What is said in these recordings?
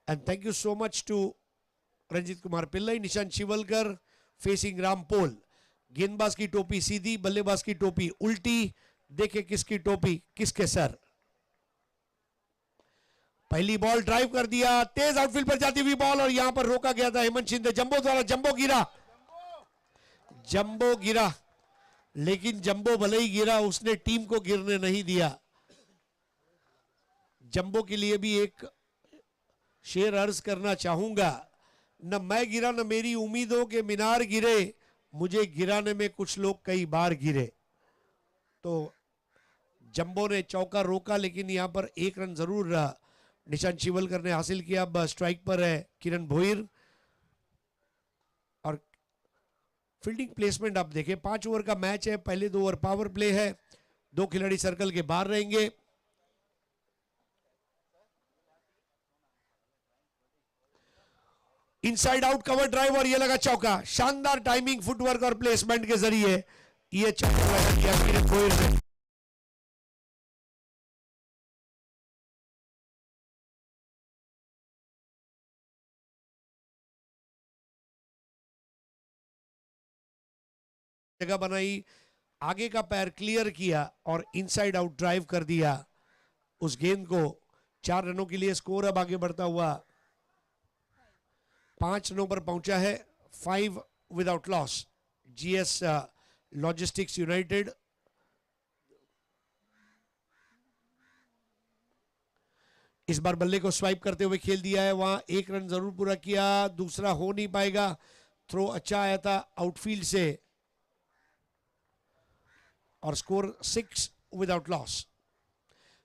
And thank you so much to Ranjit Kumar Pillai. Nishant Shivalkar facing Rampol. गेंदबाज की टोपी सीधी, बल्लेबाज की टोपी उल्टी. देखे किसकी टोपी किसके सर. पहली बॉल ड्राइव कर दिया, तेज आउटफील्ड पर जाती हुई बॉल और यहां पर रोका गया था हेमंत शिंदे जंबो द्वारा. जंबो गिरा, लेकिन जंबो भले ही गिरा, उसने टीम को गिरने नहीं दिया. जंबो के लिए भी एक शेर अर्ज करना चाहूंगा. न मैं गिरा न मेरी उम्मीदों के मीनार गिरे, मुझे गिराने में कुछ लोग कई बार गिरे. तो जंबो ने चौका रोका, लेकिन यहां पर एक रन जरूर निशांत शिवलकर ने हासिल किया. अब स्ट्राइक पर है किरण भोईर. और फील्डिंग प्लेसमेंट आप देखें, 5 ओवर का मैच है, पहले 2 ओवर पावर प्ले है, 2 खिलाड़ी सर्कल के बाहर रहेंगे. इनसाइड आउट कवर ड्राइव और ये लगा चौका. शानदार टाइमिंग, फुटवर्क और प्लेसमेंट के जरिए ये चौका लगा दिया किरण भोईर ने. जगह बनाई, आगे का पैर क्लियर किया और इनसाइड आउट ड्राइव कर दिया उस गेंद को. 4 रनों के लिए स्कोर अब आगे बढ़ता हुआ 5 रनों पर पहुंचा है. 5 without loss. GS logistics United. इस बार बल्ले को स्वाइप करते हुए खेल दिया है, वहां 1 रन जरूर पूरा किया, दूसरा हो नहीं पाएगा. थ्रो अच्छा आया था आउटफील्ड से और स्कोर 6 विदाउट लॉस.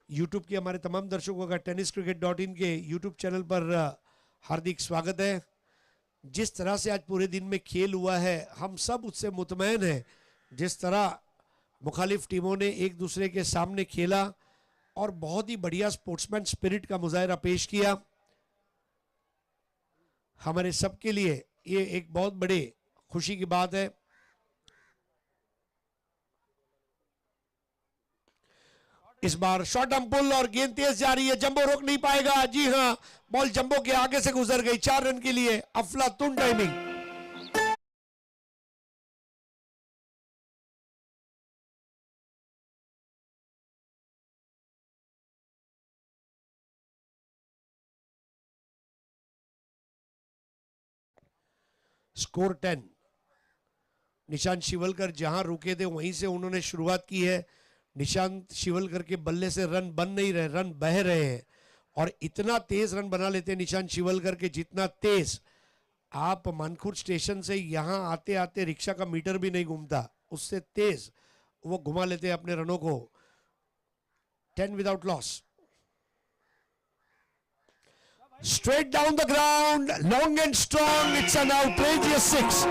यूट्यूब के हमारे तमाम दर्शकों का tenniscricket.in के यूट्यूब चैनल पर हार्दिक स्वागत है. जिस तरह से आज पूरे दिन में खेल हुआ है, हम सब उससे मुतमैन हैं. जिस तरह मुखालिफ टीमों ने एक दूसरे के सामने खेला और बहुत ही बढ़िया स्पोर्ट्समैन स्पिरिट का मुजाहरा पेश किया. हमारे सबके लिए ये एक बहुत बड़े खुशी की बात है. इस बार शॉर्ट आर्म पुल और गेंद तेज जा रही है, जंबो रोक नहीं पाएगा. जी हां, बॉल जंबो के आगे से गुजर गई. 4 रन के लिए अफलातून टाइमिंग. स्कोर 10. निशांत शिवलकर जहां रुके थे वहीं से उन्होंने शुरुआत की है. निशांत शिवलकर के बल्ले से रन बन नहीं रहे, रन बह रहे हैं. और इतना तेज रन बना लेते हैं निशांत शिवलकर के, जितना तेज आप मानखुर्द स्टेशन से यहां आते आते रिक्शा का मीटर भी नहीं घूमता, उससे तेज वो घुमा लेते हैं अपने रनों को. 10 without loss. Straight down the ground, long and strong. It's an outrageous 6.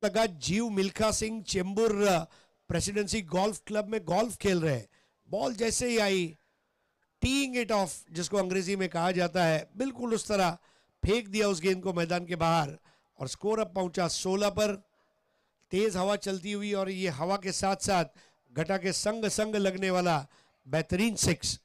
लगा जीव Milkha Singh Chembur presidency golf club में गोल्फ खेल रहे हैं. बॉल जैसे ही आई, टीइंग इट ऑफ जिसको अंग्रेजी में कहा जाता है, बिल्कुल उस तरह फेंक दिया उस गेंद को मैदान के बाहर. और स्कोर अब पहुंचा 16 पर. तेज हवा चलती हुई और ये हवा के साथ साथ घटा के संग संग लगने वाला बेहतरीन 6.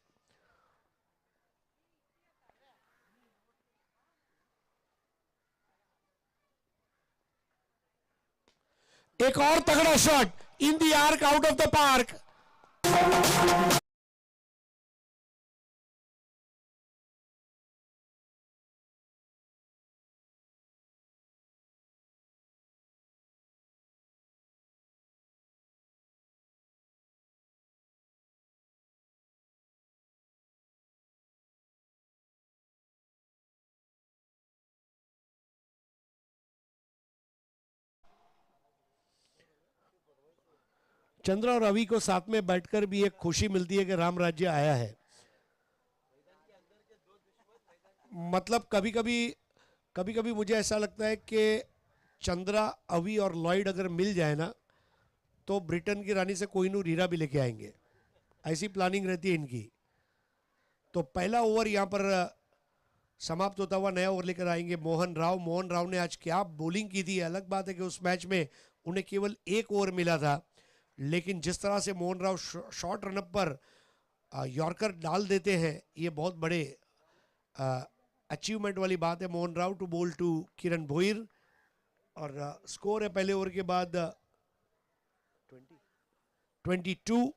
एक और तगड़ा shot in the arc, out of the park. Chandra और रवि को साथ में बैठकर भी एक खुशी मिलती है कि राम राज्य आया है. मतलब कभी कभी मुझे ऐसा लगता है कि चंद्रा, अवी और लॉयड अगर मिल जाए ना, तो ब्रिटेन की रानी से कोहिनूर हीरा भी लेके आएंगे. ऐसी प्लानिंग रहती है इनकी। तो पहला ओवर यहां पर समाप्त होता हुआ नया ओवर लेकर आएंगे मोहन राव। मोहन राव ने आज क्या बॉलिंग की थी। अलग बात है कि उस मैच में उन्हें केवल एक ओवर मिला था, लेकिन जिस तरह से मोहन राव शॉर्ट रनअप पर यॉर्कर डाल देते हैं, ये बहुत बड़े अचीवमेंट वाली बात है। मोहन राव टू बोल टू किरण भोईर, और स्कोर है पहले ओवर के बाद 22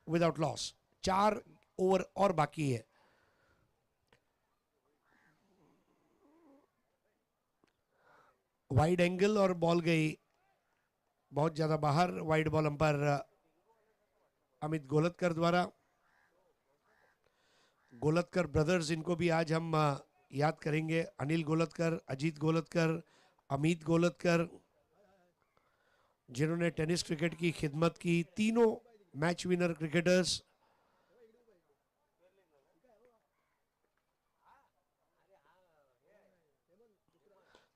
विदाउट लॉस। 4 ओवर और बाकी है। वाइड एंगल और बॉल गई बहुत ज्यादा बाहर। वाइड बॉल अंपायर अमित गोलतकर द्वारा। गोलतकर ब्रदर्स, इनको भी आज हम याद करेंगे। अनिल गोलतकर, अजीत गोलतकर, अमित गोलतकर, जिन्होंने टेनिस क्रिकेट की खिदमत की। तीनों मैच विनर क्रिकेटर्स।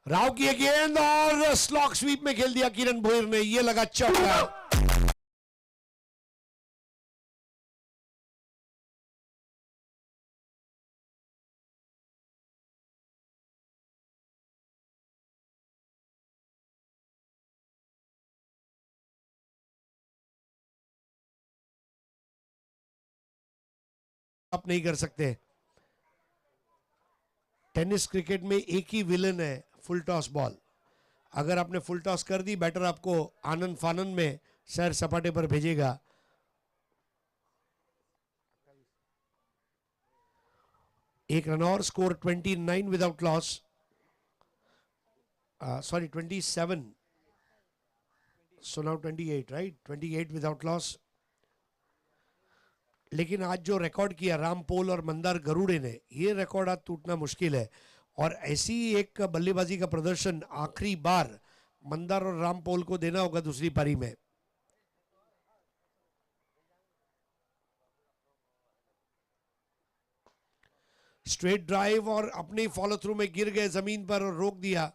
राव की गेंद और स्लॉक स्वीप में खेल दिया किरण भोईर ने। ये लगा चौका। आप नहीं कर सकते। टेनिस क्रिकेट में एक ही विलन है, फुल टॉस बॉल। अगर आपने फुल टॉस कर दी, बैटर आपको आनंद फानंद में सैर सपाटे पर भेजेगा। एक रन और। Score 29 without loss, sorry 27, so now 28, right, 28 without loss. लेकिन आज जो रिकॉर्ड किया रामपोल और मंदार गरुड़े ने, ये रिकॉर्ड आज टूटना मुश्किल है। और ऐसी एक बल्लेबाजी का प्रदर्शन आखिरी बार मंदार और रामपोल को देना होगा दूसरी पारी में। स्ट्रेट ड्राइव और अपने फॉलो थ्रू में गिर गए जमीन पर और रोक दिया।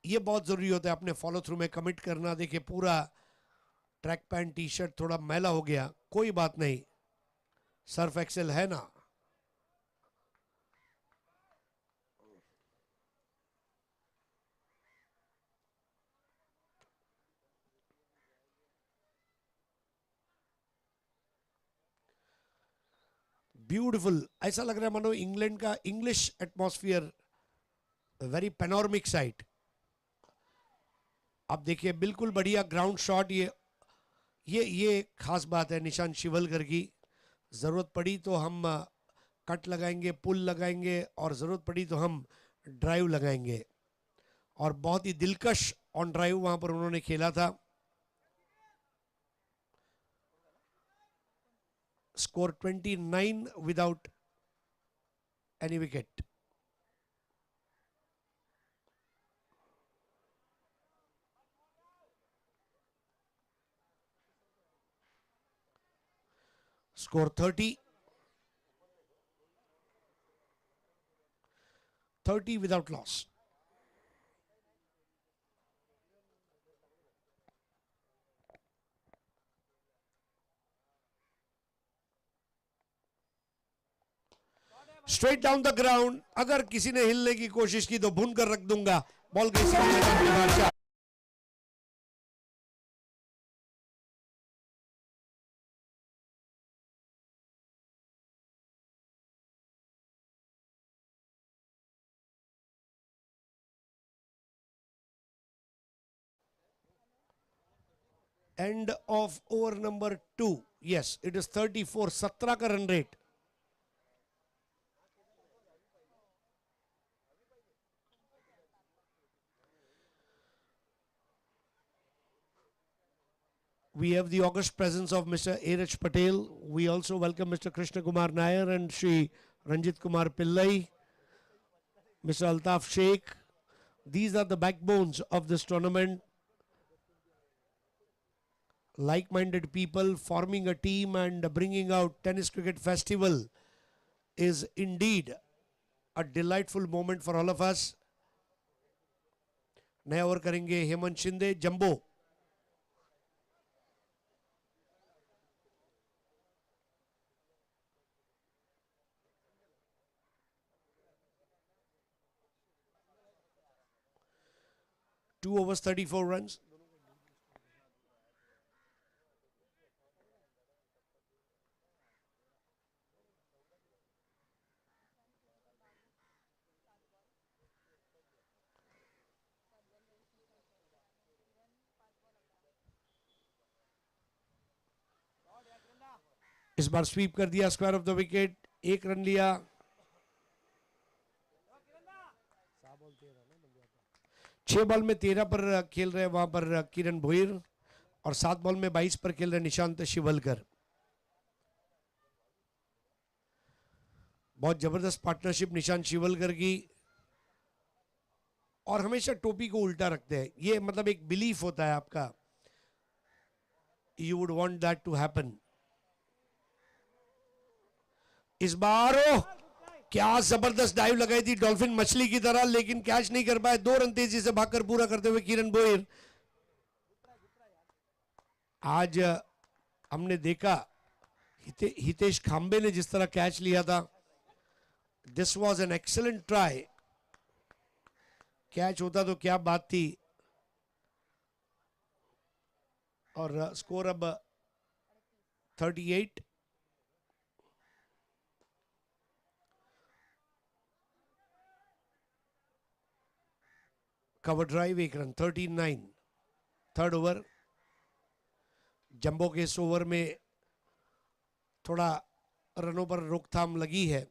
ये बहुत जरूरी होता है अपने फॉलो थ्रू में कमिट करना। देखिए पूरा ट्रैक पैंट टी शर्ट थोड़ा मैला हो गया, कोई बात नहीं, सर्फ एक्सेल है ना। ब्यूटीफुल। ऐसा लग रहा है मानो इंग्लैंड का English atmosphere, very panoramic site. आप देखिए बिल्कुल बढ़िया ग्राउंड शॉट। ये खास बात है निशांत शिवलकर की। जरूरत पड़ी तो हम कट लगाएंगे, पुल लगाएंगे, और जरूरत पड़ी तो हम ड्राइव लगाएंगे। और बहुत ही दिलकश ऑन ड्राइव वहां पर उन्होंने खेला था। Score 29 without any wicket. Score 30 without loss. Straight down the ground. अगर किसी ने हिलने की कोशिश की तो भून कर रख दूंगा। बॉल के सामने end of over number 2। Yes, it is 34, 17 का run rate. We have the august presence of Mr. Erich Patel. We also welcome Mr. Krishna Kumar Nair and Shri Ranjit Kumar Pillai, Mr. Altaf Sheikh. These are the backbones of this tournament. Like-minded people forming a team and bringing out Tennis Cricket Festival is indeed a delightful moment for all of us. नया over करेंगे Hemant Shinde. Jumbo 2 overs 34 runs. इस बार SVEEP कर दिया, square of the wicket, 1 run लिया। 6 ball में 13 पर खेल रहे वहां पर किरण भोईर और 7 बॉल में 22 पर खेल रहे निशांत शिवलकर। बहुत जबरदस्त पार्टनरशिप निशांत शिवलकर की, और हमेशा टोपी को उल्टा रखते हैं। ये मतलब एक बिलीफ होता है आपका, you would want that to happen. इस बार क्या जबरदस्त डाइव लगाई थी डॉल्फिन मछली की तरह, लेकिन कैच नहीं कर पाए। 2 रन तेजी से भागकर पूरा करते हुए किरण भोईर। आज हमने देखा हितेश खांबे ने जिस तरह कैच लिया था, this was an excellent try. Catch होता तो क्या बात थी। और स्कोर अब 38। Cover drive 1 run, 39। Third over. Jumbo के इस ओवर में थोड़ा रनों पर रोकथाम लगी है।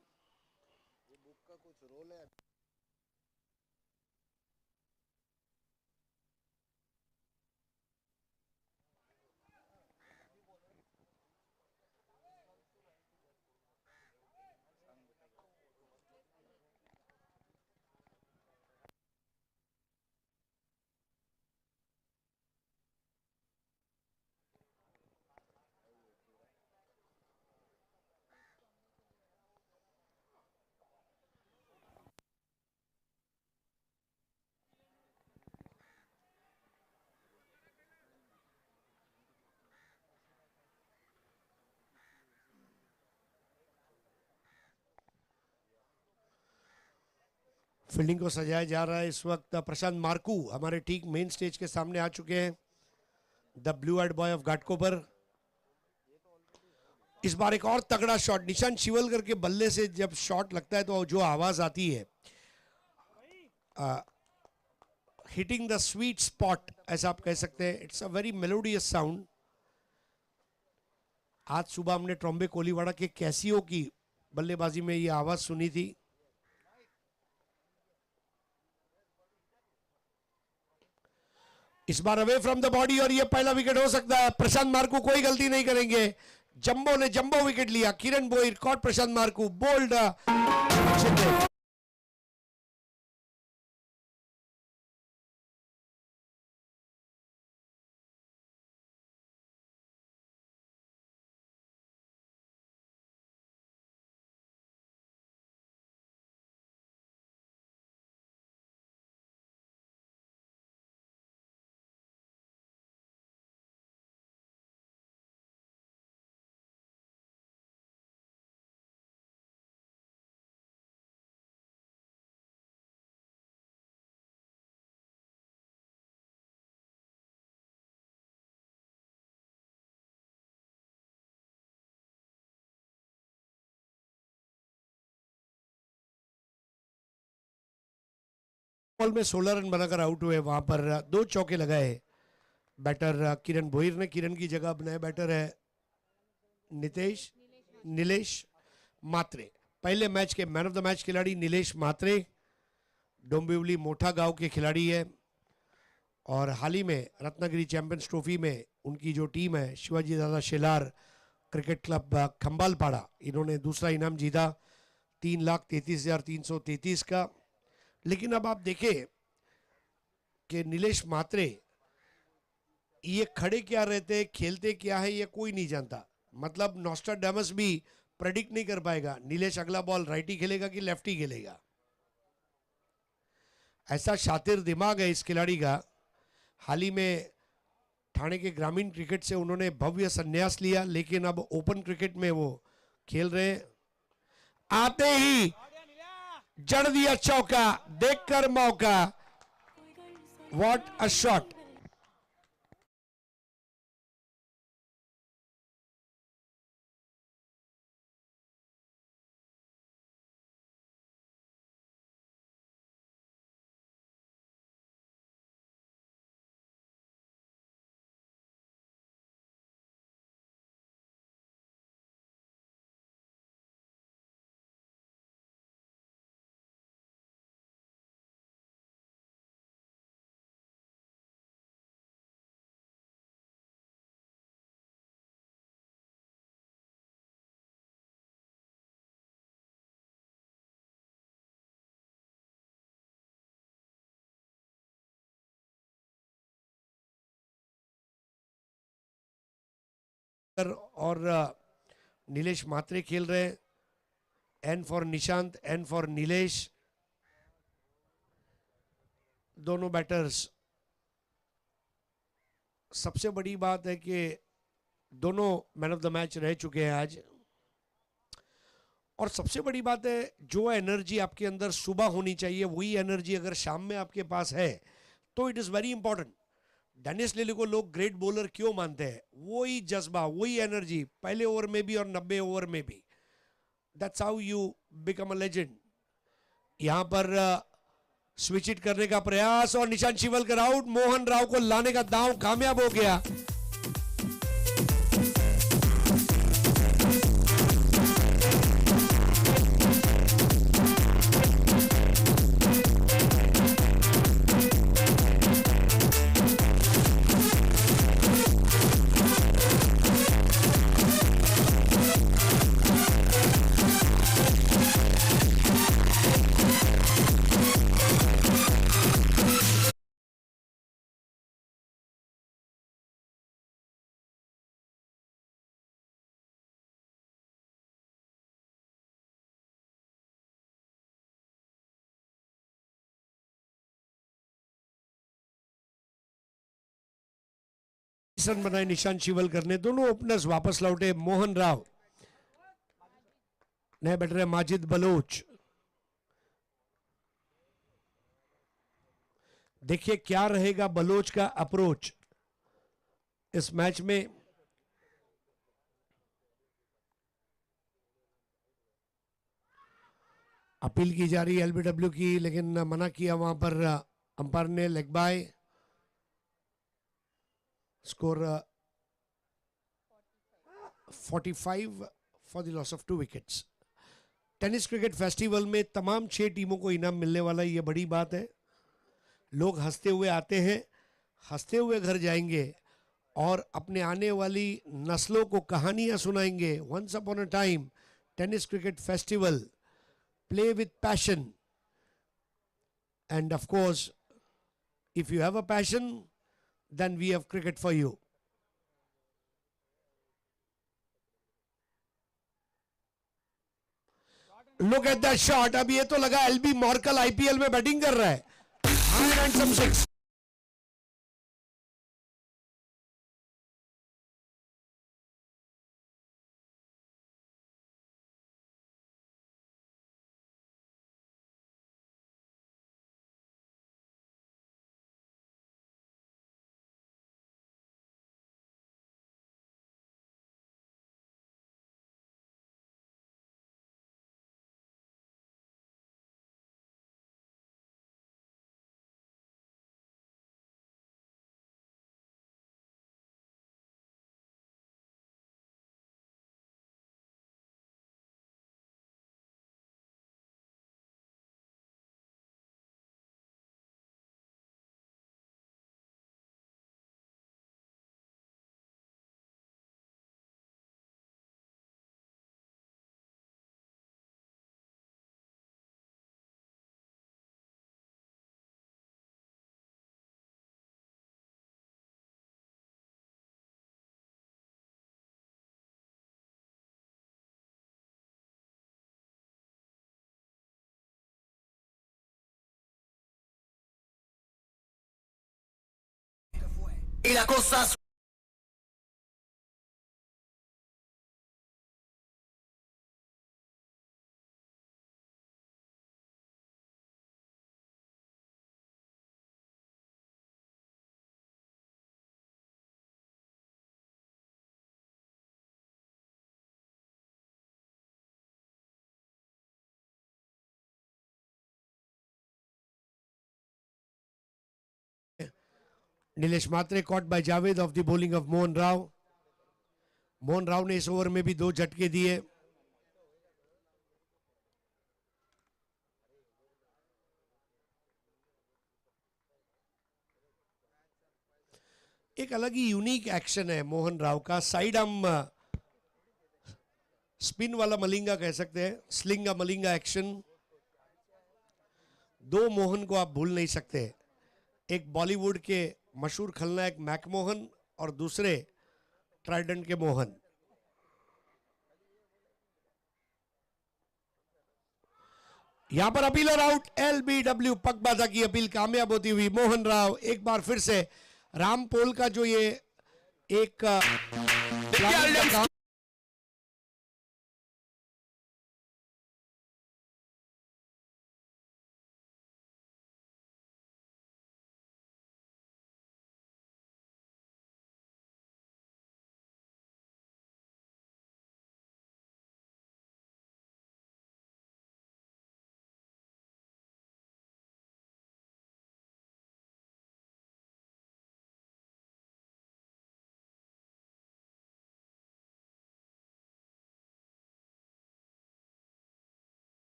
फील्डिंग को सजाया जा रहा है इस वक्त। प्रशांत मार्कू हमारे ठीक मेन स्टेज के सामने आ चुके हैं, the blue eyed boy of Ghatkopar. इस बार एक और तगड़ा शॉट, निशांत शिवलकर के बल्ले से जब शॉट लगता है तो जो आवाज आती है, हिटिंग द स्वीट स्पॉट ऐसा आप कह सकते हैं। It's a very melodious sound. आज सुबह हमने ट्रॉम्बे कोलीवाड़ा के कैसियो की बल्लेबाजी में ये आवाज सुनी थी। इस बार अवे फ्रॉम द बॉडी, और ये पहला विकेट हो सकता है। प्रशांत मार्कू कोई गलती नहीं करेंगे। जंबो ने जंबो विकेट लिया। किरण भोईर कॉट प्रशांत मार्कू, बोल्ड। बॉल में 16 रन बनाकर आउट हुए। वहां पर 2 चौके लगाए बैटर किरण भोईर ने। किरण की जगह अब नए बैटर है नीलेश मात्रे। पहले मैच के मैन ऑफ द मैच खिलाड़ी नीलेश मात्रे डोंबिवली मोठा गांव के खिलाड़ी है, और हाल ही में रत्नागिरी चैंपियंस ट्रॉफी में उनकी जो टीम है शिवाजी दादा शेलार क्रिकेट क्लब खंबालपाड़ा, इन्होंने दूसरा इनाम जीता 3,33,333 का। लेकिन अब आप देखें कि नीलेश मात्रे ये खड़े क्या रहते, खेलते क्या है, ये कोई नहीं जानता। मतलब नॉस्ट्राडामस भी प्रेडिक्ट नहीं कर पाएगा नीलेश अगला बॉल राइटी खेलेगा कि लेफ्टी खेलेगा। ऐसा शातिर दिमाग है इस खिलाड़ी का। हाल ही में ठाणे के ग्रामीण क्रिकेट से उन्होंने भव्य संन्यास लिया, लेकिन अब ओपन क्रिकेट में वो खेल रहे हैं। आते ही जड़ दिया चौका, देखकर मौका। What a shot. और नीलेश मात्रे खेल रहे हैं. N for Nishant, N for Nilesh. दोनों बैटर्स. सबसे बड़ी बात है कि दोनों मैन ऑफ द मैच रह चुके हैं आज. और सबसे बड़ी बात है, जो एनर्जी आपके अंदर सुबह होनी चाहिए वही एनर्जी अगर शाम में आपके पास है तो it is very important. Dennis Lillee को लोग ग्रेट बॉलर क्यों मानते हैं? वही जज्बा, वही एनर्जी पहले ओवर में भी और 90 ओवर में भी. That's how you become a legend. यहां पर स्विच इट करने का प्रयास और निशांत शिवलकर आउट. मोहन राव को लाने का दांव कामयाब हो गया. रन बनाए निशांत शिवलकर ने. दोनों ओपनर्स वापस लौटे. मोहन राव, नए बैटर है माजिद बलोच. देखिए क्या रहेगा बलोच का अप्रोच इस मैच में. अपील की जा रही है एलबीडब्ल्यू की, लेकिन मना किया वहां पर अंपायर ने. Leg bye. Score 45 for the loss of 2 wickets. Tennis cricket festival में तमाम 6 टीमों को इनाम मिलने वाला है, ये बड़ी बात है. लोग हंसते हुए आते हैं, हंसते हुए घर जाएंगे और अपने आने वाली नस्लों को कहानियां सुनाएंगे. Once upon a time tennis cricket festival. Play with passion, and of course if you have a passion, then we have cricket for you. Look at that shot. अब ये तो लगा एलबी मॉर्कल आईपीएल में बैटिंग कर रहा है. High and some six. Y la cosa Nilesh Matre caught by Javed off the bowling of Mohan Rao. Mohan Rao ने इस ओवर में भी 2 झटके दिए। एक अलग ही यूनिक एक्शन है मोहन राव का, साइड आर्म स्पिन वाला मलिंगा कह सकते हैं, स्लिंगा मलिंगा एक्शन। 2 मोहन को आप भूल नहीं सकते, एक बॉलीवुड के मशहूर खलनायक मैकमोहन और दूसरे ट्राइडेंट के मोहन। यहां पर अपीलर आउट, एलबीडब्ल्यू पगबाजा की अपील कामयाब होती हुई मोहन राव एक बार फिर से रामपोल का जो ये एक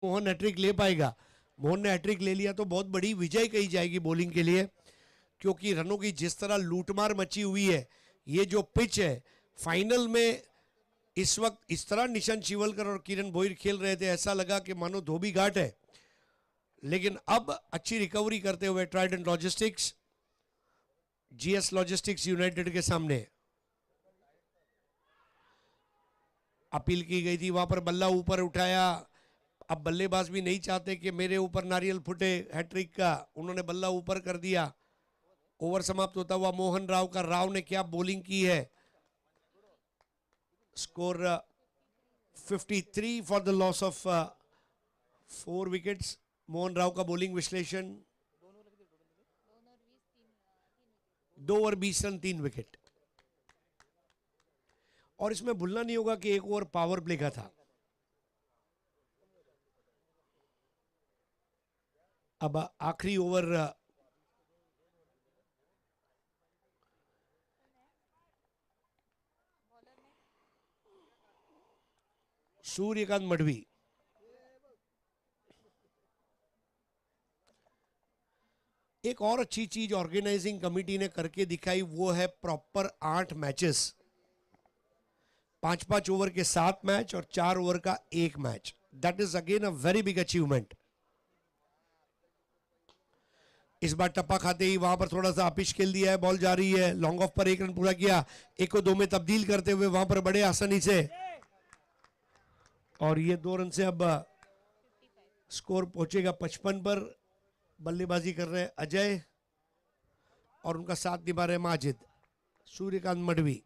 मोहन हैट्रिक ले पाएगा। मोहन ने हैट्रिक ले लिया तो बहुत बड़ी विजय कही जाएगी बॉलिंग के लिए, क्योंकि रनों की जिस तरह लूटमार मची हुई है, ये जो पिच है फाइनल में इस वक्त इस तरह निशांत शिवलकर और किरण भोईर खेल रहे थे, ऐसा लगा कि मानो धोबी घाट है। लेकिन अब अच्छी रिकवरी करते हुए Trident logistics GS logistics United के सामने अपील की गई थी, वहां पर बल्ला ऊपर उठाया। अब बल्लेबाज भी नहीं चाहते कि मेरे ऊपर नारियल फुटे हैट्रिक का, उन्होंने बल्ला ऊपर कर दिया। ओवर समाप्त होता हुआ मोहन राव का, राव ने क्या बॉलिंग की है। Score 53 for the loss of 4 wickets. Mohan Rao का बॉलिंग विश्लेषण, 2 ओवर 20 रन 3 विकेट। और इसमें भूलना नहीं होगा कि 1 ओवर पावर प्ले का था। अब आखिरी ओवर सूर्यकांत मडवी। एक और अच्छी चीज ऑर्गेनाइजिंग कमेटी ने करके दिखाई, वो है प्रॉपर 8 मैचेस, 5-5 ओवर के 7 मैच और 4 ओवर का 1 match. That is again a very big achievement. इस बार टप्पा खाते ही वहां पर थोड़ा सा आपिश खेल दिया है, बॉल जा रही है, लॉन्ग ऑफ पर 1 रन पूरा किया, 1 को 2 में तब्दील करते हुए वहां पर बड़े आसानी से, और ये 2 रन से अब स्कोर पहुंचेगा 55 पर। बल्लेबाजी कर रहे हैं अजय और उनका साथ निभा रहे माजिद। सूर्यकांत मडवी,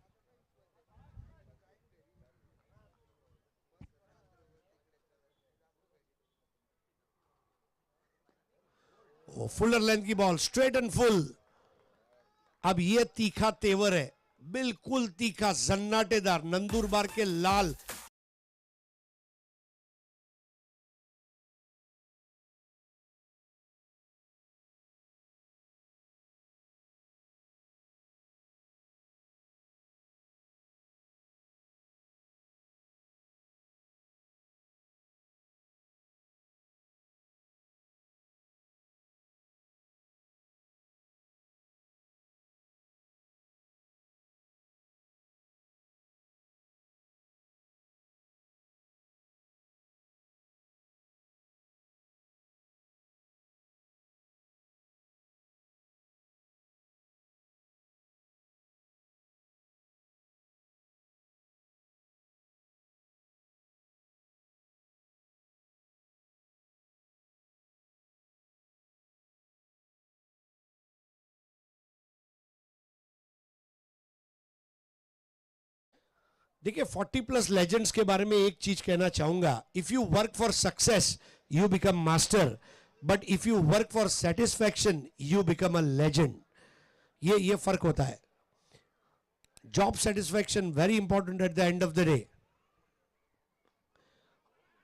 फुलर लेंथ की बॉल, स्ट्रेट एंड फुल। अब ये तीखा तेवर है, बिल्कुल तीखा, जन्नाटेदार, नंदुरबार के लाल। देखिए 40+ लेजेंड्स के बारे में एक चीज कहना चाहूंगा, if you work for success you become master, but if you work for satisfaction you become a legend. ये फर्क होता है. Job satisfaction very important at the end of the day.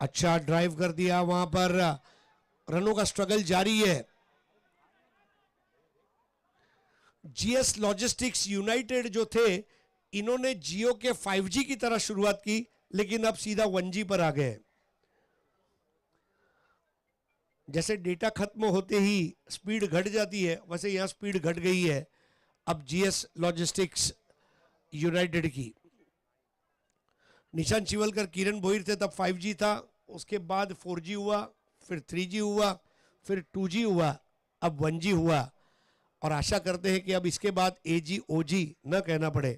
अच्छा ड्राइव कर दिया, वहां पर रनों का स्ट्रगल जारी है. जीएस लॉजिस्टिक्स यूनाइटेड जो थे, इन्होंने जियो के 5G की तरह शुरुआत की, लेकिन अब सीधा 1G पर आ गए. जैसे डेटा खत्म होते ही स्पीड घट जाती है, वैसे यहां स्पीड घट गई है अब जीएस लॉजिस्टिक्स यूनाइटेड की. निशांत शिवलकर, किरण भोईर थे तब 5G था, उसके बाद 4G हुआ, फिर 3G हुआ, फिर 2G हुआ, अब 1G हुआ. और आशा करते हैं कि अब इसके बाद AG OG न कहना पड़े.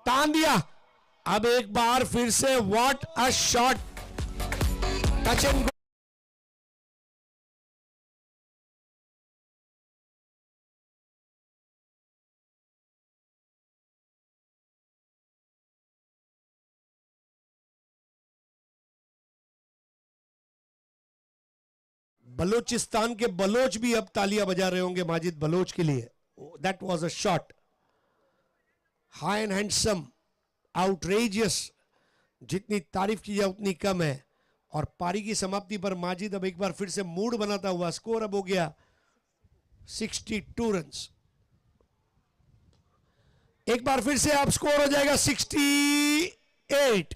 तान दिया. अब एक बार फिर से what a shot. Touch and Balochistan के बलोच भी अब तालियां बजा रहे होंगे माजिद बलोच के लिए. That was a shot. High and handsome, outrageous. जितनी तारीफ की जाए उतनी कम है. और पारी की समाप्ति पर माजिद अब एक बार फिर से मूड बनाता हुआ, स्कोर अब हो गया 62 रन्स. एक बार फिर से अब स्कोर हो जाएगा 68.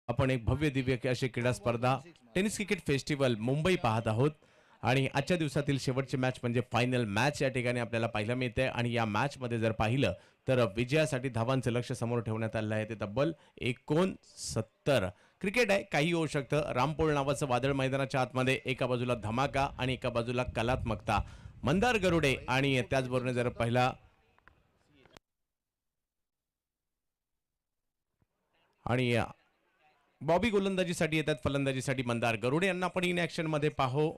आपण एक भव्य दिव्य अशी क्रीडा स्पर्धा टेनिस क्रिकेट फेस्टिवल मुंबई पाहत आहोत आणि आजच्या दिवसातील शेवटची मॅच म्हणजे फायनल मॅच या ठिकाणी आपल्याला पाहायला मिळते आणि या मॅच मध्ये जर पाहिलं तर विजयासाठी धावांचं लक्ष समोर ठेवण्यात आलं आहे ते तब्बल 69. क्रिकेट आहे काही होऊ शकतं. रामपोळ नावाचं वादळ मैदानाच्या आतमध्ये एका बाजूला धमाका आणि एका बाजूला कलात्मकता. मंदार गरुडे आणि त्याचबरोबर जर पहिला आणि बॉबी गोलंदाजीसाठी येतात फलंदाजीसाठी मंदार गरुडे यांना आपण इन ऍक्शन मध्ये पाहू.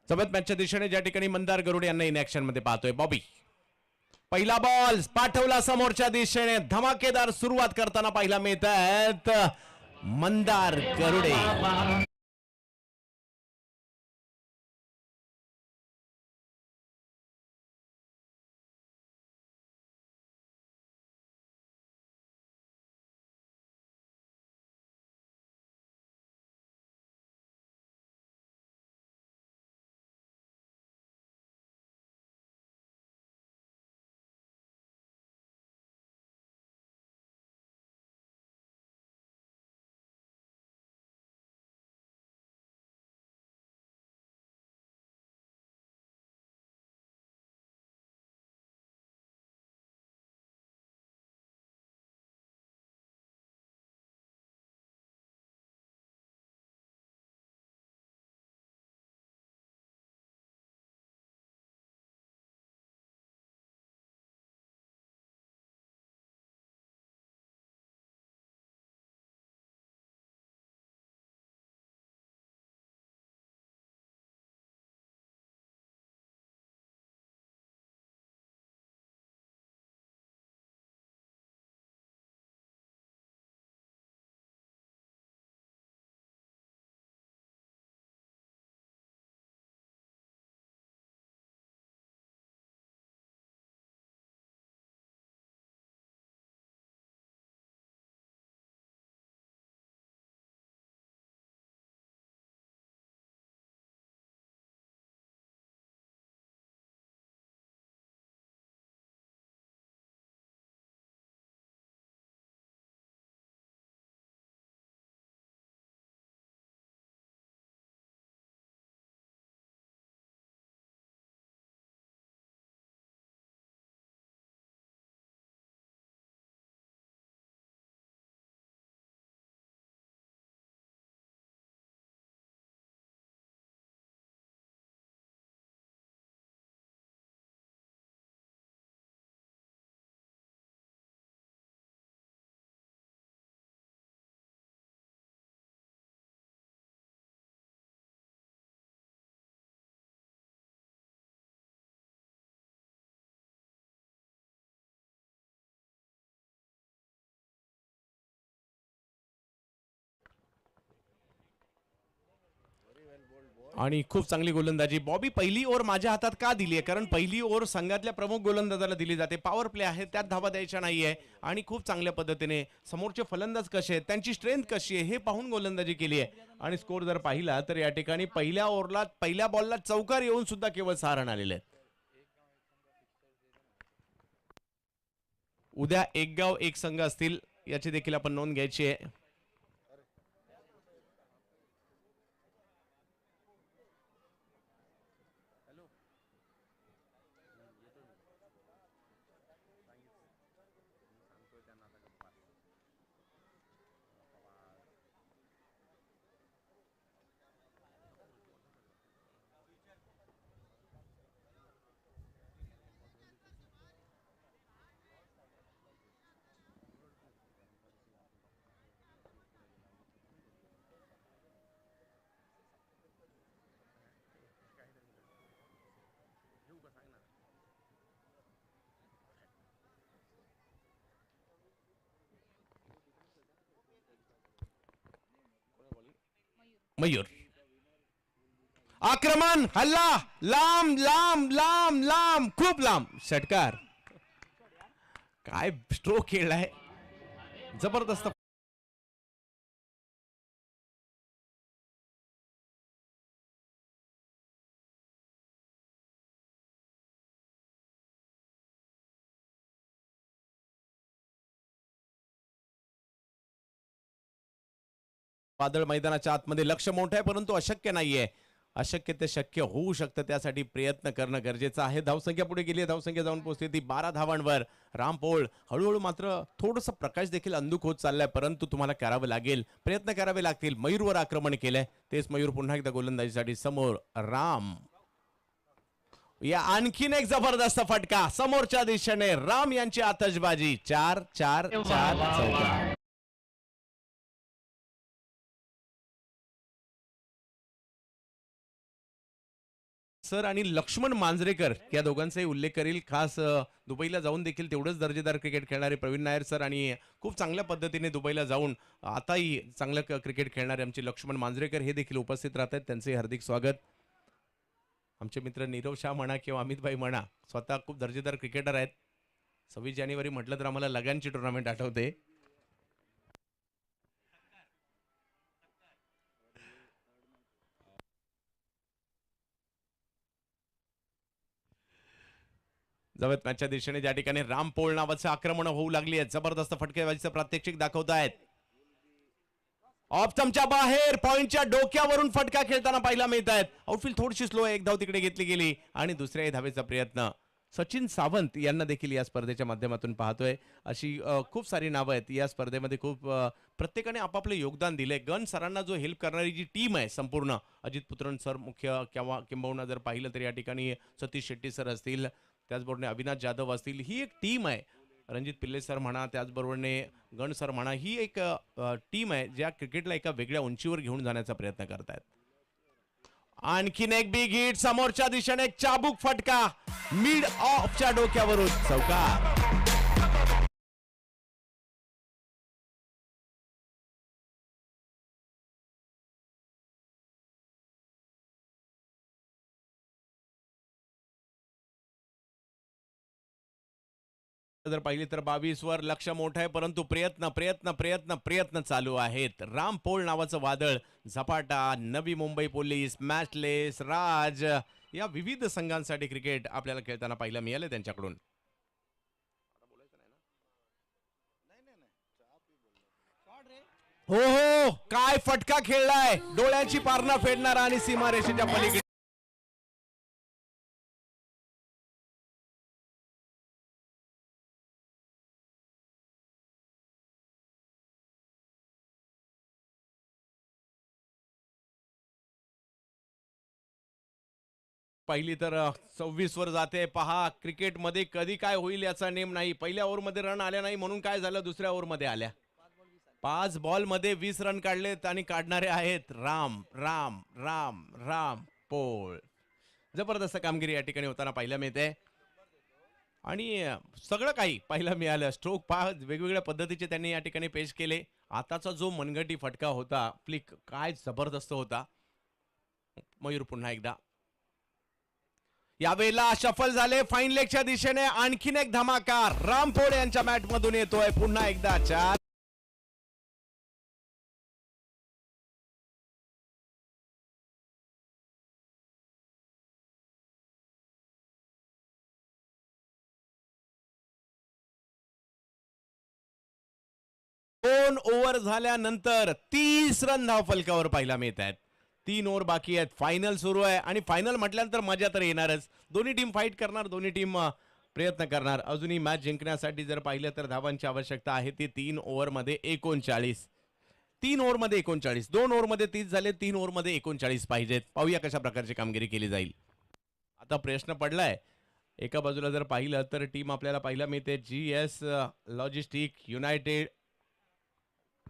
सोबत मॅचच्या दिशेने ज्या ठिकाणी मंदार गरुडे यांना इन ऍक्शन मध्ये पाहतोय बॉबी. पहिला बॉल पाठवला समोरच्या दिशेने धमाकेदार सुरुवात करताना पाहायला मिळत आहेत मंदार गरुडे. आणि खूप चांगली गोलंदाजी बॉबी. पहिली ओव्हर माझ्या हातात का दिली आहे कारण पहिली ओव्हर संघातल्या प्रमुख गोलंदाजाला दिली जाते. पॉवर प्ले आहे त्यात धावा द्यायच्या नाहीये आणि खूप चांगल्या पद्धतीने समोरचे फलंदाज कसे आहेत त्यांची स्ट्रेंथ कशी आहे हे पाहून गोलंदाजी केली आहे आणि स्कोर जर पाहिला तर या ठिकाणी पहिल्या ओव्हरला पहिल्या बॉलला चौकार येऊन सुद्धा केवळ 6 रन आलेले आहेत. उद्या एक गाव एक संघ असतील याची देखील आपण नोंद घ्यायची आहे. मयूर. आक्रमण, हल्ला, लांब लांब लांब लांब, खूप लांब षटकार. काय स्ट्रोक खेळलाय, जबरदस्त. वादळ मैदानाच्या आतमध्ये, लक्ष मोठं आहे परंतु अशक्य नाहीये. अशक्य ते शक्य होऊ शकतं, त्यासाठी प्रयत्न करणं गरजेचं आहे. धावसंख्या पुढे गेली, धावसंख्या जाऊन पोहोचली ती 12 धावांवर. राम पोळ हळूहळू मात्र थोडंसं प्रकाश देखील अंधुक होत चाललाय, परंतु तुम्हाला करावं लागेल, प्रयत्न करावे लागतील. मयूरवर आक्रमण केलंय, तेच मयूर पुन्हा एकदा गोलंदाजीसाठी समोर. राम, या आणखीन एक जबरदस्त फटका समोरच्या दिशेने. राम यांची आतषबाजी. 4-4-4 चौका. सर आणि लक्ष्मण मांजरेकर या दोघांचाही उल्लेख करील. खास दुबईला जाऊन देखील तेवढंच दर्जेदार क्रिकेट खेळणारे प्रवीण नायर सर आणि खूप चांगल्या पद्धतीने दुबईला जाऊन आताही चांगलं क्रिकेट खेळणारे आमचे लक्ष्मण मांजरेकर हे देखील उपस्थित राहत आहेत. त्यांचे हार्दिक स्वागत. आमचे मित्र नीरव शाह म्हणा किंवा अमितभाई म्हणा, स्वतः खूप दर्जेदार क्रिकेटर आहेत. 26 जानेवारी म्हटलं तर आम्हाला लगानची टुर्नामेंट आठवते. जवळ मॅचच्या दिशेने ज्या ठिकाणी राम पोळ नावाचं आक्रमण होऊ लागली आहेत, जबरदस्त फटकेबाजीचं प्रात्यक्षिक दाखवतायत. ऑफ स्टंपच्या बाहेर पॉइंटच्या डोक्यावरून फटका खेळताना पाहायला मिळत आहेत. आउटफील्ड थोडीशी स्लो आहे, एक धाव तिकडे घेतली गेली आणि दुसऱ्याही धावेचा प्रयत्न. सचिन सावंत यांना देखील या स्पर्धेच्या माध्यमातून पाहतोय. अशी खूप सारी नावं आहेत या स्पर्धेमध्ये. खूप प्रत्येकाने आपापले योगदान दिले. गण सरांना जो हेल्प करणारी जी टीम आहे संपूर्ण, अजित पुत्रन सर मुख्य किंवा किंबहुना जर पाहिलं तर या ठिकाणी सतीश शेट्टी सर असतील, त्याचबरोबर अविनाश जाधव असतील, ही एक टीम आहे. रणजित पिल्ले सर म्हणा, त्याचबरोबरने गण सर म्हणा, ही एक टीम आहे ज्या क्रिकेटला एका वेगळ्या उंचीवर घेऊन जाण्याचा प्रयत्न करतायत. आणखीन एक बिग हिट समोरच्या दिशेने, एक चाबूक फटका मिड ऑफच्या डोक्यावरून चौकार. जर पाहिली तर 22 वर लक्ष मोठं आहे, परंतु प्रयत्न प्रयत्न प्रयत्न प्रयत्न चालू आहेत. राम पोळ नावाचं वादळ, झपाटा, नवी मुंबई पोलीस, मॅचलेस, राज या विविध संघांसाठी क्रिकेट आपल्याला खेळताना पाहायला मिळाले त्यांच्याकडून. हो हो, काय फटका खेळलाय, डोळ्याची पारणा फेडणारा आणि सीमारेषेच्या पलीकडे. पहिली तर 26 वर जाते. पहा, क्रिकेटमध्ये कधी काय होईल याचा नेम नाही. पहिल्या ओव्हरमध्ये रन आल्या नाही म्हणून काय झालं, दुसऱ्या ओव्हरमध्ये आल्या. 5 बॉलमध्ये 20 रन काढलेत आणि काढणारे आहेत राम राम राम राम पोळ. जबरदस्त कामगिरी या ठिकाणी होताना पाहायला मिळते आणि सगळं काही पाहायला मिळालं. स्ट्रोक पहा, वेगवेगळ्या पद्धतीचे त्यांनी या ठिकाणी पेश केले. आताचा जो मनगटी फटका होता, फ्लिक काय जबरदस्त होता. मयूर पुन्हा एकदा यावेळेला सफल झाले. फाईन लेगच्या दिशेने आणखीन एक धमाका राम पोळ यांच्या मॅट मधून येतोय पुन्हा एकदा. 4 2 ओव्हर झाल्यानंतर 30 रन धाव फलकावर पाहायला मिळत आहेत. 3 ओव्हर बाकी आहेत. फायनल सुरू आहे आणि फायनल म्हटल्यानंतर मजा तर येणारच. दोन्ही टीम फाईट करणार, दोन्ही टीम प्रयत्न करणार. अजूनही मॅच जिंकण्यासाठी जर पाहिलं तर धावांची आवश्यकता आहे ती 3 ओव्हरमध्ये 39. 3 ओव्हरमध्ये 39, 2 ओव्हरमध्ये 30 झाले, 3 ओव्हरमध्ये 39 पाहिजेत. पाहूया कशा प्रकारची कामगिरी केली जाईल. आता प्रश्न पडलाय, एका बाजूला जर पाहिलं तर टीम आपल्याला पाहायला मिळते GS लॉजिस्टिक युनायटेड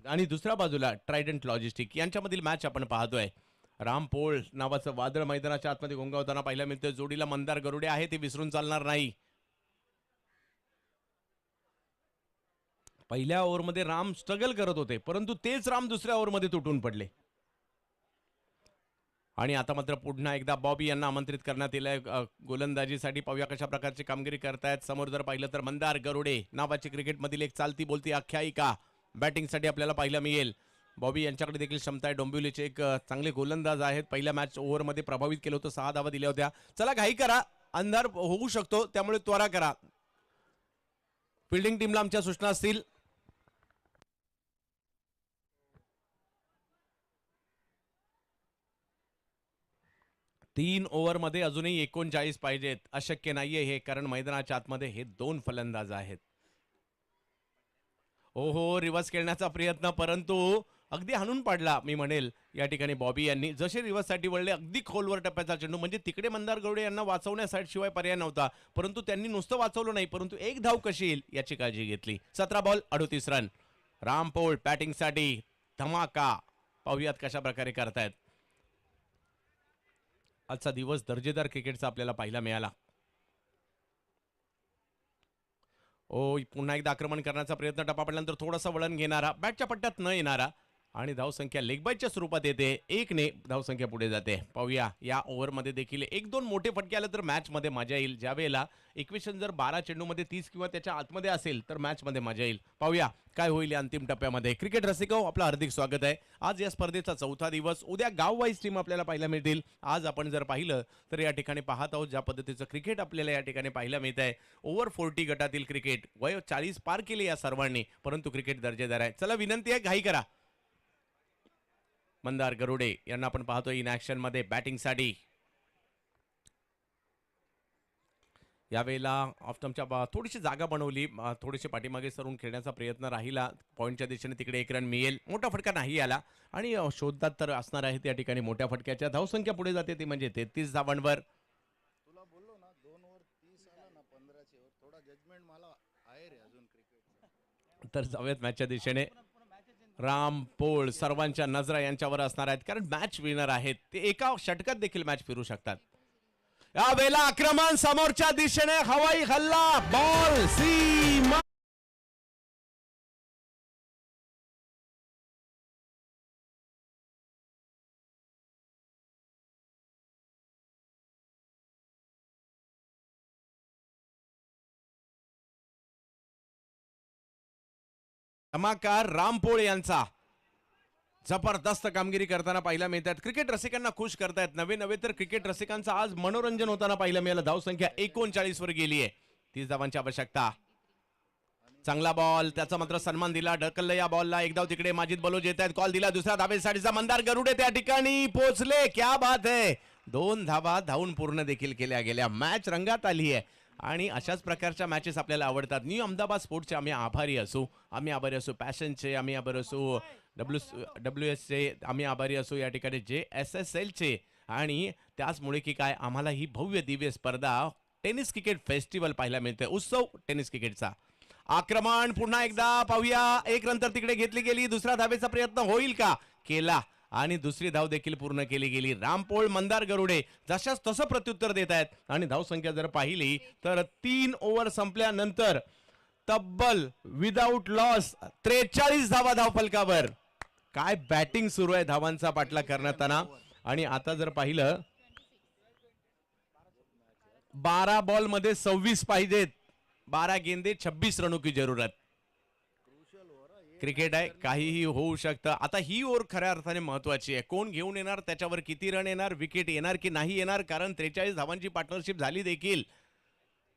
आणि दुसऱ्या बाजूला ट्रायडंट लॉजिस्टिक यांच्यामधील मॅच आपण पाहतोय. राम पोळ नावाचं वादळ मैदानाच्या आतमध्ये घोंगावताना पाहायला मिळतं. जोडीला मंदार गरुडे आहे, ते विसरून चालणार नाही. पहिल्या ओव्हरमध्ये राम स्ट्रगल करत होते, परंतु तेच राम दुसऱ्या ओव्हरमध्ये तुटून पडले. आणि आता मात्र पुन्हा एकदा बॉबी यांना आमंत्रित करण्यात येईल गोलंदाजीसाठी. पाहूया कशा प्रकारची कामगिरी करतायत. समोर जर पाहिलं तर मंदार गरुडे नावाची क्रिकेटमधील एक चालती बोलती आख्यायिका बॅटिंगसाठी आपल्याला पाहायला मिळेल. बॉबी यांच्याकडे देखील क्षमता आहे. डोंबिवलीचे एक चांगले गोलंदाज आहेत. पहिल्या मॅच ओव्हरमध्ये प्रभावित केलं होतं, 6 धावा दिल्या होत्या. चला घाई करा, अंधार होऊ शकतो, त्यामुळे त्वरा करा. फिल्डिंग टीमला आमच्या सूचना असतील. 3 ओव्हरमध्ये अजूनही 39 पाहिजेत. अशक्य नाहीये हे, कारण मैदानाच्या आतमध्ये हे 2 फलंदाज आहेत. ओहो, रिव्हर्स खेळण्याचा प्रयत्न, परंतु अगदी हाणून पाडला मी म्हणेल या ठिकाणी बॉबी यांनी. जसे रिव्हर्ससाठी वळले, अगदी खोलवर टप्प्याचा चेंडू, म्हणजे तिकडे मंदार गरुडे यांना वाचवण्यासाठी शिवाय पर्याय नव्हता. परंतु त्यांनी नुसतं वाचवलं नाही, परंतु एक धाव कशी येईल याची काळजी घेतली. 17 बॉल 38 रन. रामपोळ बॅटिंगसाठी धमाका. पाहूयात कशा प्रकारे करतायत. आजचा दिवस दर्जेदार क्रिकेटचा आपल्याला पाहायला मिळाला. ओ, पुन्हा एकदा आक्रमण करण्याचा प्रयत्न, टप्पा पडल्यानंतर थोडासा वळण घेणारा, बॅटच्या पट्ट्यात न येणारा, आणि धावसंख्या लेगबायच्या स्वरूपात येते. 1 धावसंख्या पुढे जाते. पाहूया या ओव्हरमध्ये देखील 1-2 मोठे फटके आले तर मॅचमध्ये मजा येईल. ज्या वेळेला इक्वेशन जर 12 चेंडूमध्ये 30 किंवा त्याच्या आतमध्ये असेल तर मॅचमध्ये मजा येईल. पाहूया काय होईल या अंतिम टप्प्यामध्ये. क्रिकेट रसिको, आपलं हार्दिक स्वागत आहे. आज या स्पर्धेचा 4था दिवस. उद्या गाव वाईज टीम आपल्याला पाहायला मिळतील. आज आपण जर पाहिलं तर या ठिकाणी पाहत आहोत ज्या पद्धतीचं क्रिकेट आपल्याला या ठिकाणी पाहायला मिळत आहे. ओव्हर 40 गटातील क्रिकेट. वय 40 पार केले या सर्वांनी, परंतु क्रिकेट दर्जेदार आहे. चला विनंती आहे, घाई करा. मंदार गरुडे यांना आपण पाहतोय इन ऍक्शन मध्ये बॅटिंगसाठी. यावेळेला ऑफ्टमच्या थोडीशी जागा बनवली, थोडीशी पाठीमागे सरून खेळण्याचा प्रयत्न राहिला. पॉईंटच्या दिशेने तिकडे 1 रन मिळेल. मोठा फटका नाही आला, आणि शोधात तर असणार आहे त्या ठिकाणी मोठ्या फटक्याच्या. धावसंख्या पुढे जाते ती म्हणजे 33 धावांवर. तुला बोललो ना 2 ओव्हर 30 आला ना 15चे ओव्हर, थोडा जजमेंट मला आहे रे अजून क्रिकेट. तर जाऊयात मॅचच्या दिशेने. राम पोळ सर्वांच्या नजरा यांच्यावर असणार आहेत, कारण मॅच विनर आहेत ते. एका षटकात देखील मॅच फिरू शकतात. या वेळेला आक्रमण समोरच्या दिशेने, हवाई हल्ला, बॉल सीमा. धमाकार रामपोळ यांचा जबरदस्त कामगिरी करताना पाहायला मिळतात. क्रिकेट रसिकांना खुश करतायत. नवे तर क्रिकेट रसिकांचं आज मनोरंजन होताना पाहायला मिळालं. धावसंख्या 39 वर गेली आहे. 30 धावांची आवश्यकता. चांगला बॉल, त्याचा मात्र सन्मान दिला. ढकललं या बॉलला. एक धाव तिकडे माजिद बलोच येत आहेत. कॉल दिला दुसऱ्या धावेसाठीचा. मंदार गरुडे त्या ठिकाणी पोहोचले. क्या बात आहे. 2 धावा धावून पूर्ण देखील केल्या गेल्या. मॅच रंगात आली आहे, आणि अशाच प्रकारच्या मॅचेस आपल्याला आवडतात. न्यू अहमदाबाद स्पोर्ट्सचे आम्ही आभारी असू. पॅशनचे आम्ही आभारी असू. WSचे आम्ही आभारी असू. या ठिकाणी JSSLचे. आणि त्याचमुळे की काय, आम्हाला ही भव्य दिव्य स्पर्धा टेनिस क्रिकेट फेस्टिवल पाहायला मिळते. उत्सव टेनिस क्रिकेटचा. आक्रमण पुन्हा एकदा पाहूया. 1 रन तर तिकडे घेतली गेली. दुसरा धावेचा प्रयत्न होईल का? केला, आणि दुसरी धाव देखील पूर्ण केली गेली. रामपोळ मंदार गरुडे जशाच तसं प्रत्युत्तर देत आहेत. आणि धावसंख्या जर पाहिली तर 3 ओव्हर संपल्यानंतर तब्बल विदाऊट लॉस 43 धावा धावफलकावर. काय बॅटिंग सुरू आहे धावांचा पाठला करण्यात आला. आणि आता जर पाहिलं 12 बॉल मध्ये 26 पाहिजेत. 12 गेंदे 26 रनों की जरूरत. क्रिकेट आहे, काहीही होऊ शकतं. आता ही ओव्हर खऱ्या अर्थाने महत्वाची आहे. कोण घेऊन येणार, त्याच्यावर किती रन येणार, विकेट येणार की नाही येणार, कारण 43 धावांची पार्टनरशिप झाली देखील.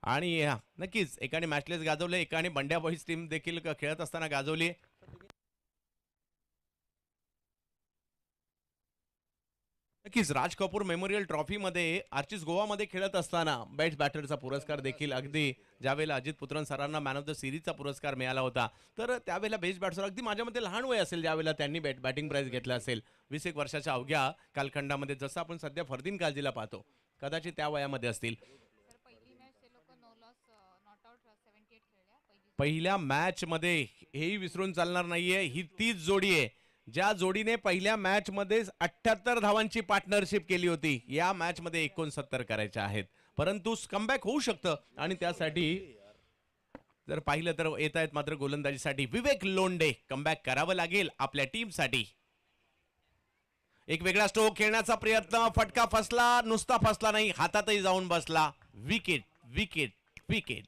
आणि नक्कीच एकाने मॅचलेस गाजवले, एकाने बंड्या बॉईज टीम देखील खेळत असताना गाजवली. नक्कीच राज कपूर मेमोरियल ट्रॉफी मध्ये आर्चिस गोवामध्ये खेळत असताना बेस्ट बॅटरचा पुरस्कार देखील, अगदी ज्यावेळेला अजित पुत्रन सरांना मॅन ऑफ द सिरीजचा पुरस्कार मिळाला होता, तर त्यावेळेला बेस्ट बॅट्समन, अगदी माझ्यामध्ये लहान वय असेल ज्यावेळेला त्यांनी बॅटिंग प्राइज घेतला असेल. 21 वर्षाच्या अवघ्या कालखंडामध्ये, जसं आपण सध्या फरदीन काझीला पाहतो, कदाचित त्या वयामध्ये असतील. पहिल्या मॅच मध्ये हेही विसरून चालणार नाहीये. ही तीच जोडी आहे ज्या जोडीने पहिल्या मॅच मध्ये 78 धावांची पार्टनरशिप केली होती. या मॅच मध्ये 69 करायच्या आहेत, परंतु कमबॅक होऊ शकतं. आणि त्यासाठी जर पाहिलं तर येत आहेत मात्र गोलंदाजीसाठी विवेक लोंढे. कमबॅक करावं लागेल आपल्या टीमसाठी. एक वेगळा स्ट्रोक खेळण्याचा प्रयत्न, फटका फसला, नुसता फसला नाही, हातातही जाऊन बसला. Wicket wicket wicket.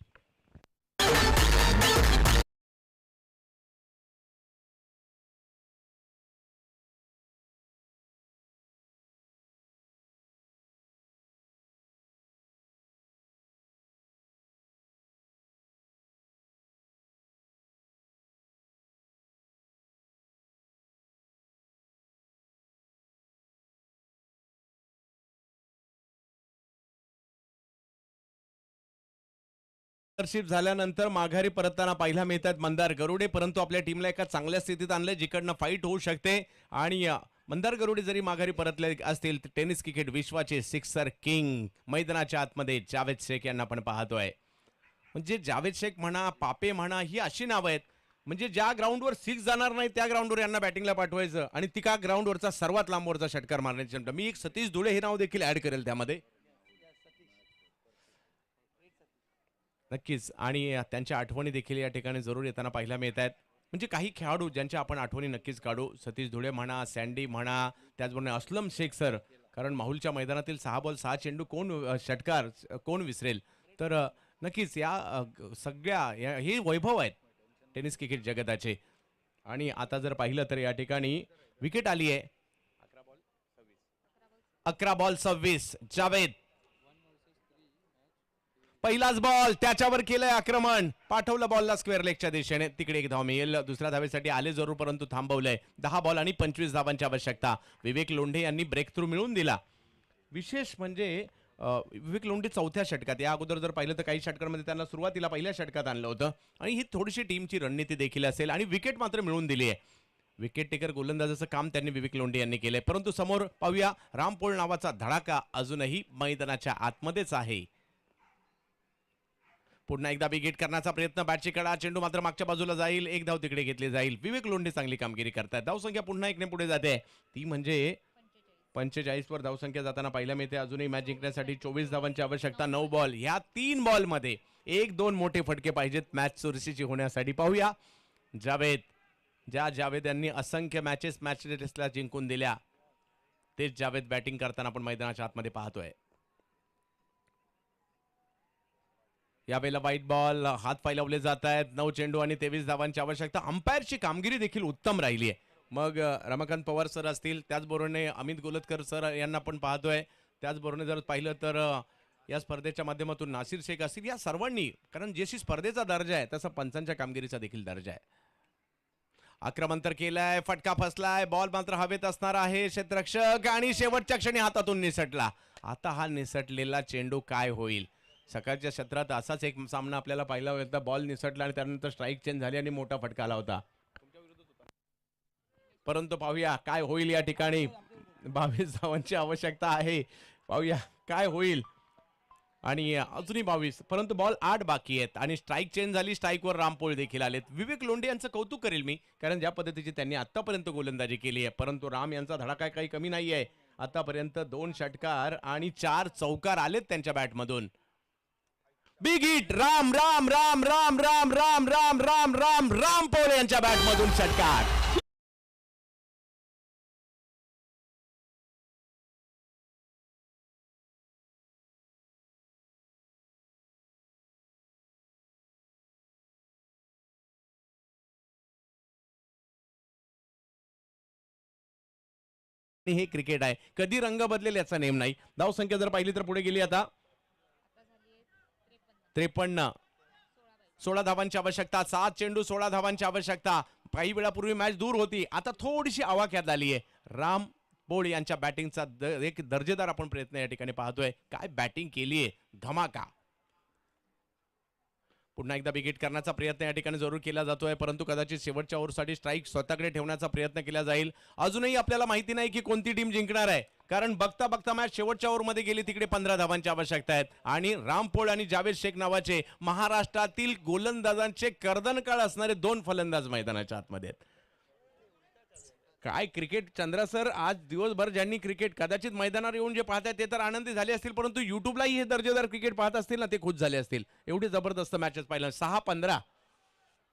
झाल्यानंतर माघारी परतताना पाहायला मिळतात मंदार गरुडे, परंतु आपल्या टीमला एका चांगल्या स्थितीत आणले जिकडनं फाईट होऊ शकते. आणि मंदार गरुडे जरी माघारी परतले असतील तर टेनिस क्रिकेट विश्वाचे सिक्सर किंग मैदानाच्या आतमध्ये जावेद शेख यांना आपण पाहतोय. म्हणजे जावेद शेख म्हणा, पापे म्हणा, ही अशी नावं आहेत म्हणजे ज्या ग्राउंडवर सिक्स जाणार नाही त्या ग्राउंडवर यांना बॅटिंगला पाठवायचं आणि तिका ग्राउंडवरचा सर्वात लांबवरचा षटकार मारण्याची क्षमता. मी एक सतीश धुळे हे नाव देखील ऍड करेल त्यामध्ये. नक्कीच. आणि त्यांच्या आठवणी देखील या ठिकाणी जरूर येताना पाहायला मिळत आहेत. म्हणजे काही खेळाडू ज्यांच्या आपण आठवणी नक्कीच काढू. सतीश धुळे म्हणा, सँडी म्हणा, त्याचबरोबर असलम शेख सर, कारण माहुलच्या मैदानातील 6 बॉल 6 चेंडू षटकार कोण विसरेल. तर नक्कीच या सगळ्या हे वैभव आहेत टेनिस क्रिकेट जगताचे. आणि आता जर पाहिलं तर या ठिकाणी विकेट आली आहे. 11 बॉल 26. जावेद पहिलाच बॉल त्याच्यावर केलंय आक्रमण, पाठवलं बॉलला स्क्वेअर लेगच्या दिशेने. तिकडे एक धाव मिळेल. दुसऱ्या धावेसाठी आले जरूर परंतु थांबवलंय. 10 बॉल आणि 25 धावांची आवश्यकता. विवेक लोंढे यांनी ब्रेक थ्रू मिळवून दिला. विशेष म्हणजे विवेक लोंढे चौथ्या षटकात, या अगोदर जर पाहिलं तर काही षटकांमध्ये त्यांना सुरुवातीला पहिल्या षटकात आणलं होतं. आणि ही थोडीशी टीमची रणनीती देखील असेल आणि विकेट मात्र मिळवून दिली आहे. विकेट टेकर गोलंदाजाचं काम त्यांनी विवेक लोंढे यांनी केलंय. परंतु समोर पाहूया रामपोळ नावाचा धडाका अजूनही मैदानाच्या आतमध्येच आहे. पुन्हा एकदा बिग हिट करण्याचा प्रयत्न, बॅटची कडा, चेंडू मात्र मागच्या बाजूला जाईल. एक धाव तिकडे घेतली जाईल. विवेक लोंढे चांगली कामगिरी करतात. धावसंख्या पुन्हा एकने पुढे जाते, ती म्हणजे 45 वर धावसंख्या जाताना पाहायला मिळते. अजूनही मॅच जिंकण्यासाठी 24 धावांची आवश्यकता. 9 बॉल, ह्या 3 बॉल मध्ये 1-2 मोठे फटके पाहिजेत मॅच चुरशीची होण्यासाठी. पाहूया जावेद, ज्या जावेद यांनी असंख्य मॅच टेस्टला जिंकून दिल्या, तेच जावेद बॅटिंग करताना आपण मैदानाच्या आतमध्ये पाहतोय. यावेळेला व्हाईट बॉल, हात फैलावले जात आहेत. 9 चेंडू आणि 23 धावांची आवश्यकता. अंपायरची कामगिरी देखील उत्तम राहिली आहे. मग रमाकांत पवार सर असतील, त्याचबरोबर अमित गोलतकर सर यांना पण पाहतोय. त्याचबरोबर जर पाहिलं तर या स्पर्धेच्या माध्यमातून नासिर शेख असतील, या सर्वांनी, कारण जशी स्पर्धेचा दर्जा आहे तसा पंचांच्या कामगिरीचा देखील दर्जा आहे. आक्रमण तर केलंय, फटका फसलाय, बॉल मात्र हवेत असणार आहे. क्षेत्ररक्षक आणि शेवटच्या क्षणी हातातून निसटला. आता हा निसटलेला चेंडू काय होईल. सकाळच्या क्षेत्रात असाच एक सामना आपल्याला पाहिला होता. बॉल निसटला आणि त्यानंतर स्ट्राईक चेंज झाली आणि मोठा फटका आला होता. परंतु पाहूया काय होईल. या ठिकाणी 22 धावांची आवश्यकता आहे. पाहूया काय होईल. आणि अजूनही 22, परंतु बॉल 8 बाकी आहेत आणि स्ट्राईक चेंज झाली. स्ट्राईकवर रामपोळ देखील आलेत. विवेक लोंढे यांचं कौतुक करेल मी, कारण ज्या पद्धतीची त्यांनी आतापर्यंत गोलंदाजी केली आहे. परंतु राम यांचा धडाका काही कमी नाही आहे. आतापर्यंत 2 षटकार आणि 4 चौकार आलेत त्यांच्या बॅटमधून. बिग हिट, राम राम राम राम राम राम राम राम राम रामपोळ यांच्या बॅटमधून षटकार. हे क्रिकेट आहे, कधी रंग बदलेल याचा नेम नाही. धाव संख्या जर पाहिली तर पुढे गेली आता 53. 16 धावांची आवश्यकता. 7 चेंडू 16 धावांची आवश्यकता. काही वेळापूर्वी मॅच दूर होती, आता थोडीशी आवाक्यात आली आहे. राम पोळ यांच्या बॅटिंगचा एक दर्जेदार आपण प्रयत्न या ठिकाणी पाहतोय. काय बॅटिंग केली आहे, धमाका. पुन्हा एकदा विकेट करण्याचा प्रयत्न या ठिकाणी जरूर केला जातोय, परंतु कदाचित शेवटच्या ओव्हरसाठी स्ट्राईक स्वतःकडे ठेवण्याचा प्रयत्न केला जाईल. अजूनही आपल्याला माहिती नाही की कोणती टीम जिंकणार आहे, कारण बघता बघता मॅच शेवटच्या ओव्हरमध्ये गेली. तिकडे 15 धावांची आवश्यकता आहेत आणि रामपोळ आणि जावेद शेख नावाचे महाराष्ट्रातील गोलंदाजांचे कर्दनकाळ असणारे 2 फलंदाज मैदानाच्या आतमध्ये आहेत. काय क्रिकेट चंद्रा सर, आज दिवसभर ज्यांनी क्रिकेट कदाचित मैदानावर येऊन जे पाहताय ते तर आनंदी झाले असतील, परंतु युट्यूबलाही हे दर्जेदार क्रिकेट पाहत असतील ना, ते खुश झाले असतील. एवढी जबरदस्त मॅचेस पाहिलं. 6-15,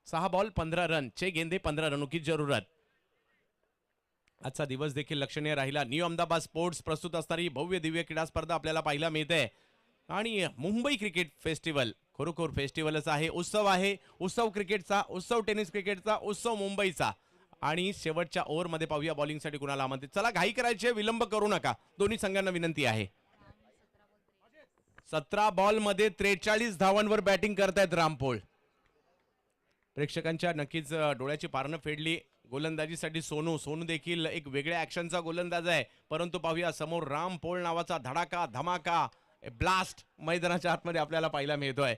6 बॉल 15 रन, 6 गेंदे 15 रनों की जरूरत. आजचा दिवस देखील लक्षणीय राहिला. न्यू अहमदाबाद स्पोर्ट्स प्रस्तुत असणारी भव्य दिव्य क्रीडा स्पर्धा आपल्याला पाहायला मिळते. आणि मुंबई क्रिकेट फेस्टिवल खरोखर फेस्टिवलच आहे, उत्सव आहे. उत्सव क्रिकेटचा, उत्सव टेनिस क्रिकेटचा, उत्सव मुंबईचा. आणि शेवटच्या ओव्हरमध्ये पाहूया बॉलिंगसाठी कुणाला आमंत्रित. चला घाई करायची आहे, विलंब करू नका. दोन्ही संघांना विनंती आहे. 17 बॉलमध्ये 43 धावांवर बॅटिंग करतायत रामपोळ. प्रेक्षकांच्या नक्कीच डोळ्याची पारणं फेडली. गोलंदाजीसाठी सोनू देखील एक वेगळ्या ऍक्शनचा गोलंदाज आहे. परंतु पाहूया समोर रामपोळ नावाचा धडाका धमाका ब्लास्ट मैदानाच्या आतमध्ये आपल्याला पाहायला मिळतोय.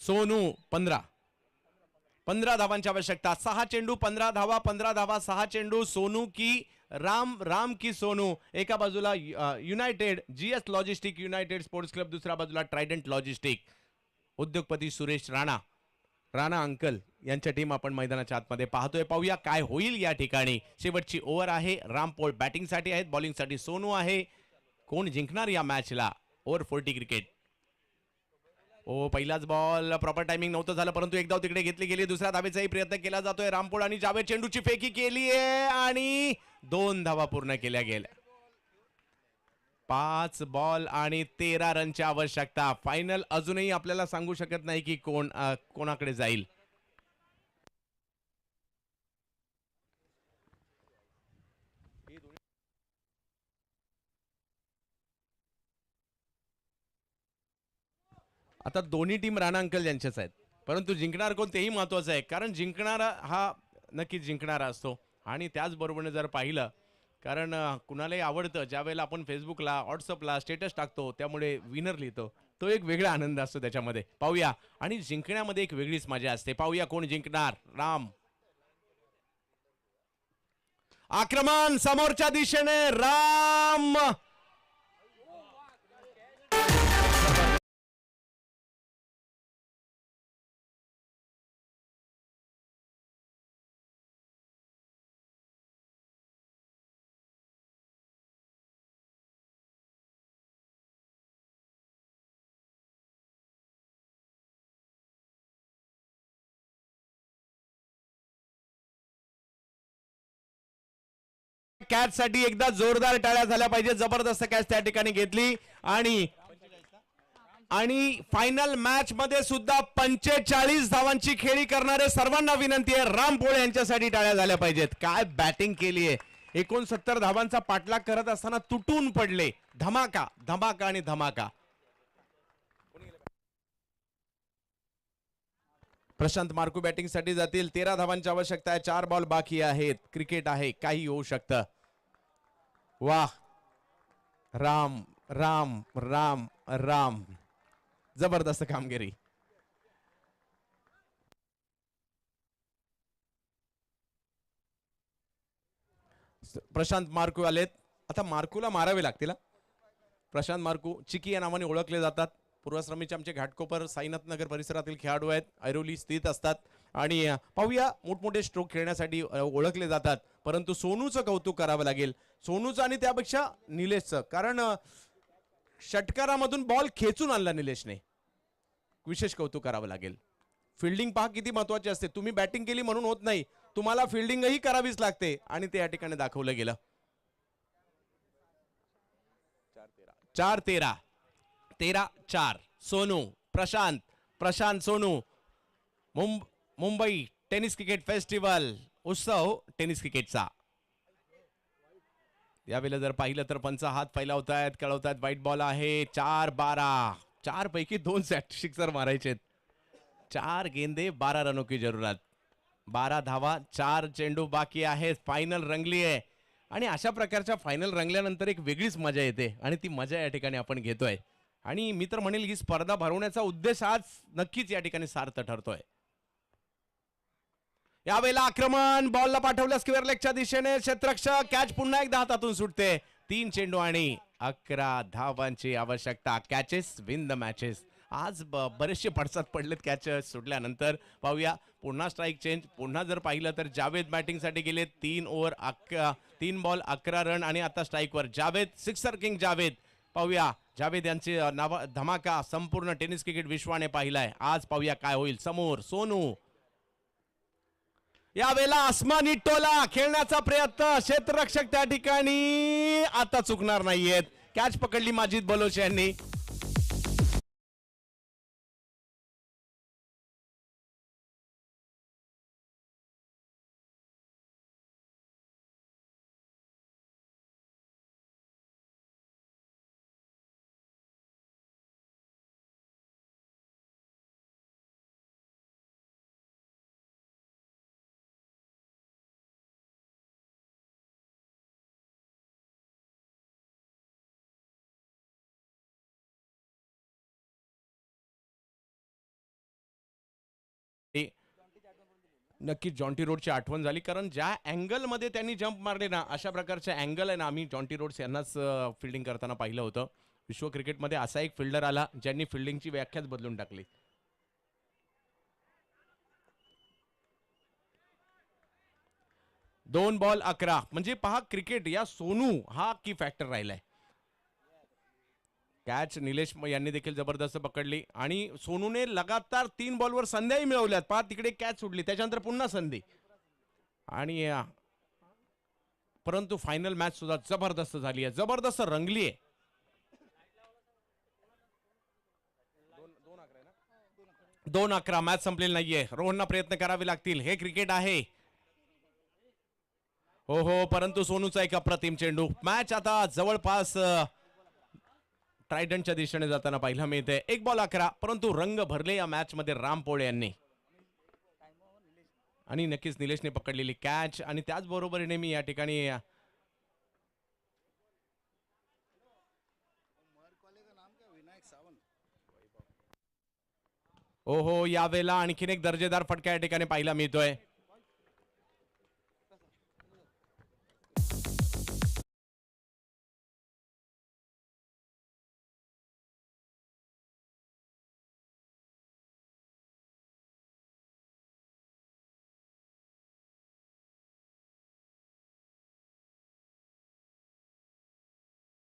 सोनू 15 धावांची आवश्यकता. 6 चेंडू 15 धावा, 15 धावा 6 चेंडू. सोनू की राम की सोनू. एका बाजूला United GS logistic United sports club, दुसऱ्या बाजूला ट्रायडंट लॉजिस्टिक. उद्योगपती सुरेश राणा अंकल यांच्या टीम आपण मैदानाच्या आतमध्ये पाहतोय. पाहूया काय होईल या ठिकाणी. शेवटची ओव्हर आहे. रामपोळ बॅटिंगसाठी आहेत, बॉलिंगसाठी सोनू आहे. कोण जिंकणार या मॅचला? Over 40 cricket. पहिलाच बॉल प्रॉपर टायमिंग नव्हतं झालं, परंतु एक धाव तिकडे घेतली गेली. दुसऱ्या धावेचाही प्रयत्न केला जातोय. रामपोळ आणि जावेद चेंडूची फेकी केली आहे आणि 2 धावा पूर्ण केल्या गेल्या. 5 बॉल आणि 13 रनची आवश्यकता. फायनल अजूनही आपल्याला सांगू शकत नाही की कोणाकडे जाईल. आता दोन्ही टीम राणा अंकल यांच्याच आहेत, परंतु जिंकणार कोण तेही महत्वाचं आहे. कारण जिंकणारा हा नक्कीच जिंकणारा असतो. आणि त्याचबरोबरीने जर पाहिलं, कारण कुणालाही आवडतं ज्या वेळेला आपण फेसबुकला व्हॉट्सअपला स्टेटस टाकतो, त्यामुळे विनर लिहितो, तो एक वेगळा आनंद असतो त्याच्यामध्ये. पाहूया. आणि जिंकण्यामध्ये एक वेगळीच मजा असते. पाहूया कोण जिंकणार. राम आक्रमण समोरच्या दिशेने. राम कॅच साठी एकदा जोरदार टाळ्या झाल्या पाहिजे. जबरदस्त कॅच त्या ठिकाणी घेतली. आणि फायनल मॅच मध्ये सुद्धा 45 धावांची खेळी करणारे सर्वांना विनंती आहे, रामपोळ यांच्यासाठी टाळ्या झाल्या पाहिजेत. काय बॅटिंग केली आहे. 69 धावांचा पाठलाग करत असताना तुटून पडले. धमाका धमाका आणि धमाका. प्रशांत मार्कू बॅटिंग साठी जातील. 13 धावांची आवश्यकता आहे. 4 बॉल बाकी आहेत. क्रिकेट आहे, काही होऊ शकतं. वाह. राम राम राम राम. जबरदस्त कामगिरी. प्रशांत मार्कू आलेत. आता मार्कूला मारावे लागतील. प्रशांत मार्कू चिकी या नावाने ओळखले जातात. पूर्वाश्रमीचे आमचे घाटकोपर साईनाथ नगर परिसरातील खेळाडू आहेत. ऐरोली स्थित असतात. आणि पाहूया, मोठमोठे स्ट्रोक खेळण्यासाठी ओळखले जातात. परंतु सोनूचं कौतुक करावं लागेल. सोनूचं आणि त्यापेक्षा निलेशचं. कारण षटकारामधून बॉल खेचून आणला निलेशने. विशेष कौतुक करावं लागेल. फिल्डिंग पहा किती महत्वाची असते. तुम्ही बॅटिंग केली म्हणून होत नाही, तुम्हाला फिल्डिंगही करावीच लागते. आणि ते या ठिकाणी दाखवलं गेलं. 4-13 13-4. Sonu Prashant Sonu. Mumbai tennis cricket festival, उत्सव टेनिस क्रिकेटचा. यावेळेला जर पाहिलं तर पंच हात फैलावतायत, कळवतायत. वाईट बॉल आहे. 4-12. 4 पैकी 2 सिक्सर मारायचे. 4 गेंदे 12 रनों की जरूरत. 12 धावा, 4 चेंडू बाकी आहेत. फायनल रंगली आहे. आणि अशा प्रकारच्या फायनल रंगल्यानंतर एक वेगळीच मजा येते. आणि ती मजा या ठिकाणी आपण घेतोय. आणि मी तर म्हणेल ही स्पर्धा भरवण्याचा उद्देश आज नक्कीच या ठिकाणी सार्थ ठरतोय. यावेळेला आक्रमण. बॉलला पाठवलं स्क्वेअर लेगच्या दिशेने. क्षेत्ररक्षक. कॅच पुन्हा एकदा हातातून सुटते. 3 चेंडू आणि 11 धावांची आवश्यकता. Catches win the matches. आज बरेचसे पडसाद पडलेत कॅच सुटल्यानंतर. पाहूया पुन्हा स्ट्राईक चेंज. पुन्हा जर पाहिलं तर जावेद बॅटिंग साठी गेले. 3 बॉल 11 रन आणि आता स्ट्राईकवर जावेद. Sixer king Javed. पाहूया जावेद यांचे नाव धमाका संपूर्ण टेनिस क्रिकेट विश्वाने पाहिलाय. आज पाहूया काय होईल. समोर सोनू, यावेळेला आसमानी टोला खेळण्याचा प्रयत्न, क्षेत्ररक्षक त्या ठिकाणी आता चुकणार नाहीयेत. कॅच पकडली माजिद बलोच यांनी. नक्कीच जॉन्टी रोडची आठवण झाली, कारण ज्या अँगल मध्ये त्यांनी जंप मारले ना, अशा प्रकारचे अँगल आहे ना, आम्ही जॉन्टी रोड्स यांनाच फिल्डिंग करताना पाहिलं होतं. विश्व क्रिकेटमध्ये असा एक फिल्डर आला ज्यांनी फिल्डिंगची व्याख्याच बदलून टाकली. 2 बॉल 11 म्हणजे पहा क्रिकेट या सोनू हा की फॅक्टर राहिलाय. कॅच निलेश यांनी देखील जबरदस्त पकडली आणि सोनूने लगातार 3 बॉलवर संध्याही मिळवल्यात. पहा तिकडे कॅच सुटली, त्याच्यानंतर पुन्हा संधी आणि परंतु फायनल मॅच सुद्धा जबरदस्त झाली आहे, जबरदस्त रंगली आहे. 2-11 मॅच संपलेली नाहीये. रोहनना प्रयत्न करावे लागतील. हे क्रिकेट आहे. हो, परंतु सोनूचा एक अप्रतिम चेंडू. मॅच आता जवळपास ट्रायडंटच्या दिशेने जाताना पाहायला मिळते. 1 बॉल 11 परंतु रंग भरले या मॅच मध्ये राम पोळे यांनी. आणि नक्कीच निलेशने पकडलेली कॅच आणि त्याच बरोबरीने मी या ठिकाणी यावेळेला आणखीन एक दर्जेदार फटका या ठिकाणी पाहायला मिळतोय.